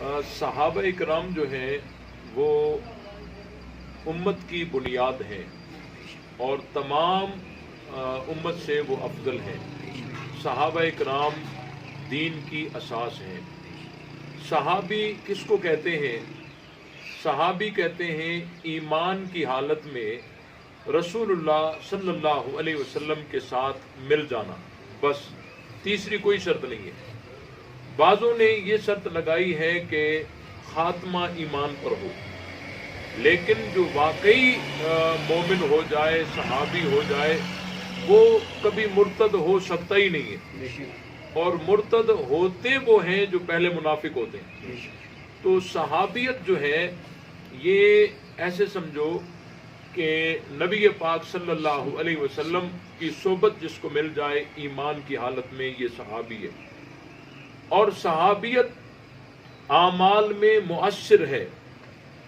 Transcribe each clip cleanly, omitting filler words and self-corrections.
صحابہ اکرام جو ہیں وہ امت کی بنیاد ہیں اور تمام امت سے وہ افضل ہیں۔ صحابہ اکرام دین کی اساس ہیں۔ صحابی کس کو کہتے ہیں؟ صحابی کہتے ہیں ایمان کی حالت میں رسول اللہ صلی اللہ علیہ وسلم کے ساتھ مل جانا، بس تیسری کوئی شرط نہیں ہے۔ بعضوں نے یہ شرط لگائی ہے کہ خاتمہ ایمان پر ہو، لیکن جو واقعی مومن ہو جائے، صحابی ہو جائے، وہ کبھی مرتد ہو سکتا ہی نہیں ہے، اور مرتد ہوتے وہ ہیں جو پہلے منافق ہوتے ہیں۔ تو صحابیت جو ہے یہ ایسے سمجھو کہ نبی پاک صلی اللہ علیہ وسلم کی صحبت جس کو مل جائے ایمان کی حالت میں، یہ صحابی ہے۔ اور صحابیت اعمال میں مؤثر ہے،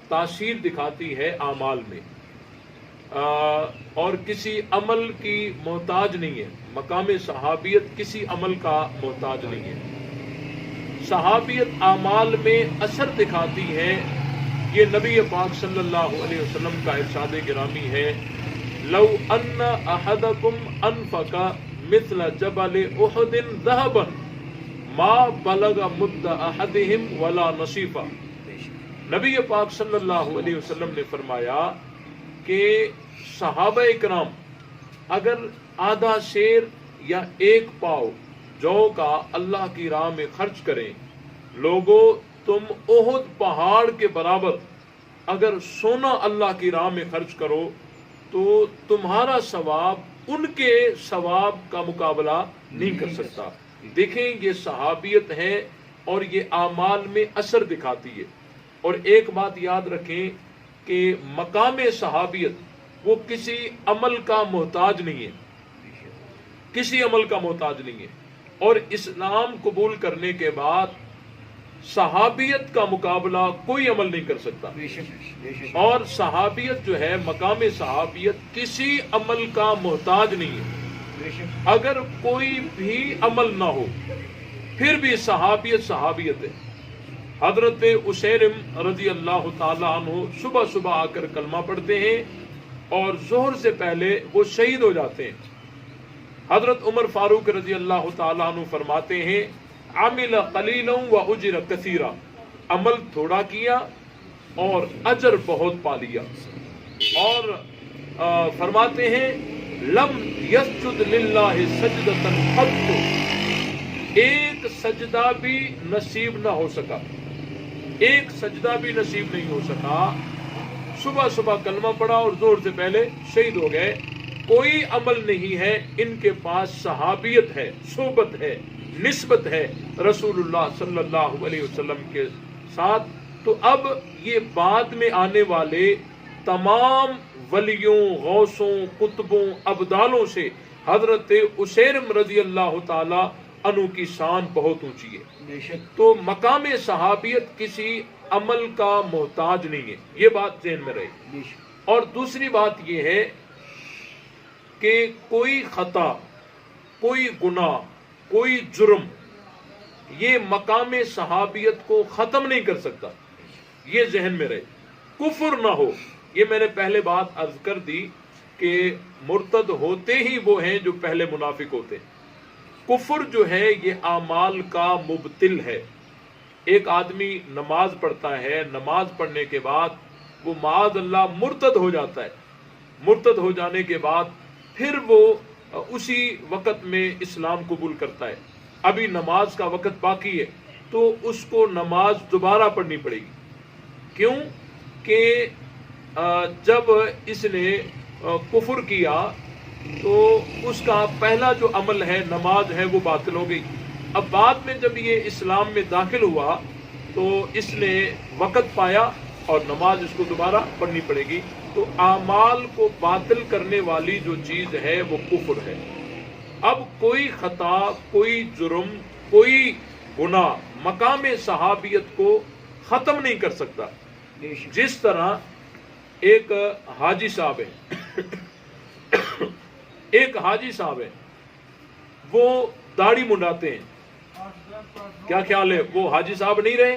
تاثیر دکھاتی ہے اعمال میں، اور کسی عمل کی محتاج نہیں ہے۔ مقام صحابیت کسی عمل کا محتاج نہیں ہے۔ صحابیت اعمال میں اثر دکھاتی ہے۔ یہ نبی پاک صلی اللہ علیہ وسلم کا ارشاد گرامی ہے، لو ان احدکم انفق مثل جبل احد ذهبا ما بلغ مد احدهم ولا نصیفا۔ نبی پاک صلی اللہ علیہ وسلم نے فرمایا کہ صحابہ اکرام اگر آدھا سیر یا ایک پاؤ جو کا اللہ کی راہ میں خرچ کریں، لوگوں تم احد پہاڑ کے برابر اگر سونا اللہ کی راہ میں خرچ کرو تو تمہارا ثواب ان کے ثواب کا مقابلہ نہیں کر سکتا۔ دیکھیں یہ صحابیت ہے اور یہ اعمال میں اثر دکھاتی ہے۔ اور ایک بات یاد رکھیں کہ مقام صحابیت وہ کسی عمل کا محتاج نہیں ہے، کسی عمل کا محتاج نہیں ہے۔ اور اسلام قبول کرنے کے بعد صحابیت کا مقابلہ کوئی عمل نہیں کر سکتا۔ اور صحابیت جو ہے، مقام صحابیت کسی عمل کا محتاج نہیں ہے۔ اگر کوئی بھی عمل نہ ہو پھر بھی صحابیت صحابیت ہے۔ حضرت اسیرم رضی اللہ تعالیٰ عنہ صبح صبح آ کر کلمہ پڑھتے ہیں اور ظہر سے پہلے وہ شہید ہو جاتے ہیں۔ حضرت عمر فاروق رضی اللہ تعالیٰ عنہ فرماتے ہیں، عمل قلیلا و اجر کثیرا، عمل تھوڑا کیا اور اجر بہت پا لیا۔ اور فرماتے ہیں، لم یسجد للہ سجدۃ قط، ایک سجدہ بھی نصیب نہ ہو سکا، ایک سجدہ بھی نصیب نہیں ہو سکا۔ صبح صبح کلمہ پڑھا اور زور سے پہلے شہید ہو گئے۔ کوئی عمل نہیں ہے، ان کے پاس صحابیت ہے، صحبت ہے، نسبت ہے رسول اللہ صلی اللہ علیہ وسلم کے ساتھ۔ تو اب یہ بعد میں آنے والے تمام ولیوں، غوثوں، قطبوں، ابدالوں سے حضرت اسیرم رضی اللہ تعالی عنہ کی شان بہت اونچی ہے۔ تو مقام صحابیت کسی عمل کا محتاج نہیں ہے، یہ بات ذہن میں رہے۔ اور دوسری بات یہ ہے کہ کوئی خطا، کوئی گناہ، کوئی جرم یہ مقام صحابیت کو ختم نہیں کر سکتا، یہ ذہن میں رہے۔ کفر نہ ہو، یہ میں نے پہلے بات عرض کر دی کہ مرتد ہوتے ہی وہ ہیں جو پہلے منافق ہوتے ہیں۔ کفر جو ہے یہ اعمال کا مبتل ہے۔ ایک آدمی نماز پڑھتا ہے، نماز پڑھنے کے بعد وہ معاذ اللہ مرتد ہو جاتا ہے۔ مرتد ہو جانے کے بعد پھر وہ اسی وقت میں اسلام قبول کرتا ہے، ابھی نماز کا وقت باقی ہے، تو اس کو نماز دوبارہ پڑھنی پڑے گی۔ کیوں کہ جب اس نے کفر کیا تو اس کا پہلا جو عمل ہے نماز ہے وہ باطل ہو گئی۔ اب بعد میں جب یہ اسلام میں داخل ہوا تو اس نے وقت پایا اور نماز اس کو دوبارہ پڑھنی پڑے گی۔ تو اعمال کو باطل کرنے والی جو چیز ہے وہ کفر ہے۔ اب کوئی خطا، کوئی جرم، کوئی گناہ مقام صحابیت کو ختم نہیں کر سکتا۔ جس طرح ایک حاجی صاحب ہے، ایک حاجی صاحب ہے، وہ داڑھی منڈاتے ہیں، کیا خیال ہے وہ حاجی صاحب نہیں رہے؟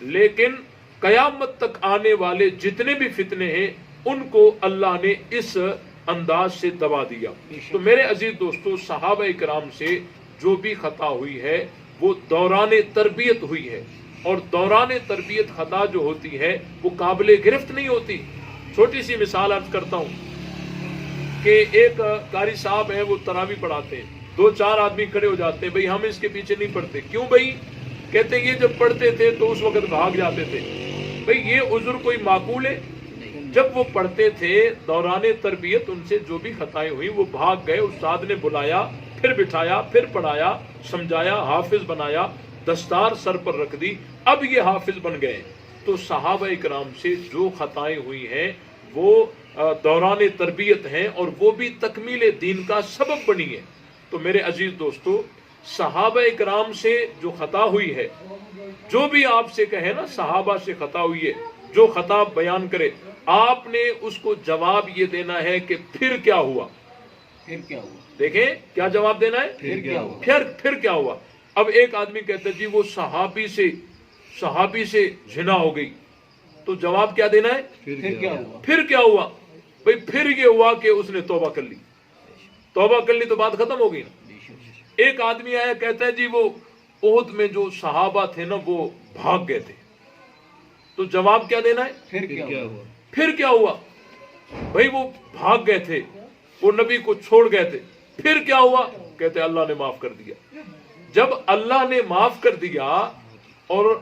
لیکن قیامت تک آنے والے جتنے بھی فتنے ہیں ان کو اللہ نے اس انداز سے دبا دیا۔ تو میرے عزیز دوستو، صحابہ کرام سے جو بھی خطا ہوئی ہے وہ دوران تربیت ہوئی ہے، اور دوران تربیت خطا جو ہوتی ہے وہ قابل گرفت نہیں ہوتی۔ چھوٹی سی مثال عرض کرتا ہوں کہ ایک قاری صاحب ہیں، وہ تراویح پڑھاتے ہیں، 2-4 آدمی کھڑے ہو جاتے ہیں، بھئی ہم اس کے پیچھے نہیں پڑھتے۔ کیوں بھئی؟ کہتے ہیں یہ جب پڑھتے تھے تو اس وقت بھاگ جاتے تھے۔ بھئی یہ عذر کوئی معقول ہے؟ جب وہ پڑھتے تھے دوران تربیت ان سے جو بھی خطائیں ہوئی وہ بھاگ گئے، استاد نے بلایا، پھر بٹھایا، پھر پڑھایا، سمجھایا، حافظ بنایا، دستار سر پر رکھ دی، اب یہ حافظ بن گئے۔ تو صحابہ کرام سے جو خطائیں ہوئی ہیں وہ دوران تربیت ہیں، اور وہ بھی تکمیل دین کا سبب بنی ہے۔ تو میرے عزیز دوستو، صحابہ کرام سے جو خطا ہوئی ہے، جو بھی آپ سے کہے نا صحابہ سے خطا ہوئی ہے، جو خطا بیان کرے، آپ نے اس کو جواب یہ دینا ہے کہ پھر کیا ہوا؟ پھر کیا ہوا؟ دیکھیں کیا جواب دینا ہے؟ پھر کیا ہوا؟ پھر کیا ہوا؟ اب ایک آدمی کہتا ہے جی وہ صحابی سے زنا ہو گئی، تو جواب کیا دینا ہے؟ پھر کیا ہوا؟ پھر کیا ہوا؟ بھئی پھر یہ ہوا کہ اس نے توبہ کر لی۔ توبہ کر لی تو بات ختم ہو گئی نا۔ ایک آدمی آیا کہتا ہے جی وہ احد میں جو صحابہ تھے نا وہ بھاگ گئے تھے، تو جواب کیا دینا ہے؟ پھر کیا ہوا؟ پھر کیا ہوا؟ بھئی وہ بھاگ گئے تھے، وہ نبی کو چھوڑ گئے تھے، پھر کیا ہوا؟ کہتے ہیں اللہ نے معاف کر دیا۔ جب اللہ نے معاف کر دیا، اور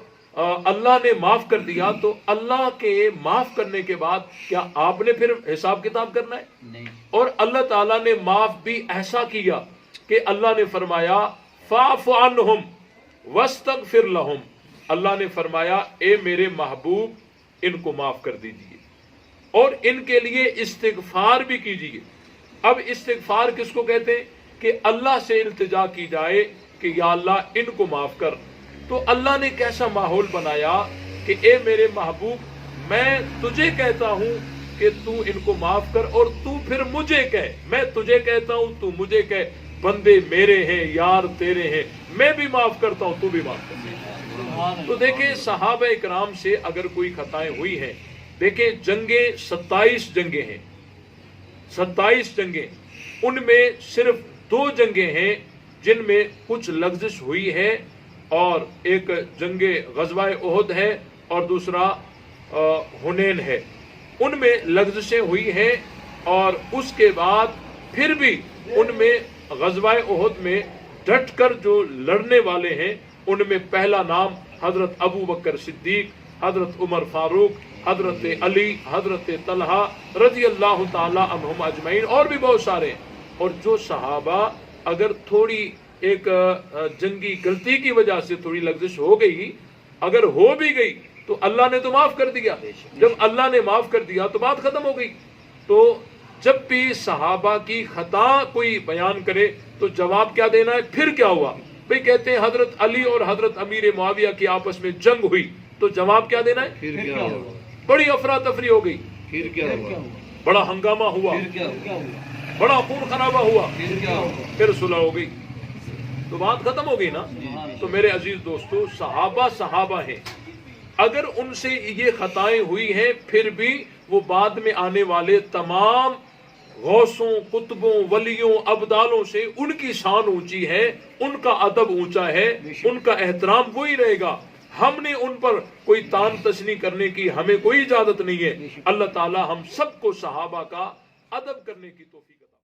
اللہ نے معاف کر دیا، تو اللہ کے معاف کرنے کے بعد کیا آپ نے پھر حساب کتاب کرنا ہے؟ نہیں۔ اور اللہ تعالیٰ نے معاف بھی ایسا کیا کہ اللہ نے فرمایا فاعف عنہم واستغفر لہم، اللہ نے فرمایا اے میرے محبوب ان کو معاف کر دیجئے اور ان کے لیے استغفار بھی کیجئے۔ اب استغفار کس کو کہتے ہیں؟ کہ اللہ سے التجا کی جائے کہ یا اللہ ان کو معاف کر۔ تو اللہ نے کیسا ماحول بنایا کہ اے میرے محبوب میں تجھے کہتا ہوں کہ تو ان کو معاف کر، اور تو پھر مجھے کہے، میں تجھے کہتا ہوں تو مجھے کہے، بندے میرے ہیں، یار تیرے ہیں، میں بھی معاف کرتا ہوں تو بھی معاف کر۔ تو دیکھیں صحابہ اکرام سے اگر کوئی خطائیں ہوئی ہیں، دیکھیں جنگیں 27 جنگیں ہیں، 27 جنگیں، ان میں صرف 2 جنگیں ہیں جن میں کچھ لغزش ہوئی ہے، اور ایک جنگ غزوہ احد ہے اور دوسرا حنین ہے۔ ان میں لغزشیں ہوئی ہیں، اور اس کے بعد پھر بھی ان میں غزوہ احد میں ڈٹ کر جو لڑنے والے ہیں ان میں پہلا نام حضرت ابو بکر صدیق، حضرت عمر فاروق، حضرت علی، حضرت طلحہ رضی اللہ تعالی عنہم اجمعین، اور بھی بہت سارے ہیں۔ اور جو صحابہ اگر تھوڑی ایک جنگی غلطی کی وجہ سے تھوڑی لغزش ہو گئی، اگر ہو بھی گئی تو اللہ نے تو معاف کر دیا۔ جب اللہ نے معاف کر دیا تو بات ختم ہو گئی۔ تو جب بھی صحابہ کی خطا کوئی بیان کرے تو جواب کیا دینا ہے؟ پھر کیا ہوا؟ بھئی کہتے ہیں حضرت علی اور حضرت امیر معاویہ کی آپس میں جنگ ہوئی، تو جواب کیا دینا ہے؟ پھر کیا ہوا؟ بڑی افراتفری ہو گئی، پھر کیا ہوا؟ بڑا ہنگامہ ہوا، پھر کیا ہوا؟ بڑا خون خرابہ ہوا، پھر کیا ہوا؟ پھر صلح ہو گئی، تو بات ختم ہو گئی نا۔ تو میرے عزیز دوستو، صحابہ ہیں، اگر ان سے یہ خطائیں ہوئی ہیں پھر بھی وہ بعد میں آنے والے تمام غوثوں، قطبوں، ولیوں، ابدالوں سے ان کی شان اونچی ہے، ان کا ادب اونچا ہے، ان کا احترام وہی رہے گا۔ ہم نے ان پر کوئی تان تشنی کرنے کی ہمیں کوئی اجازت نہیں ہے۔ اللہ تعالی ہم سب کو صحابہ کا ادب کرنے کی توفیق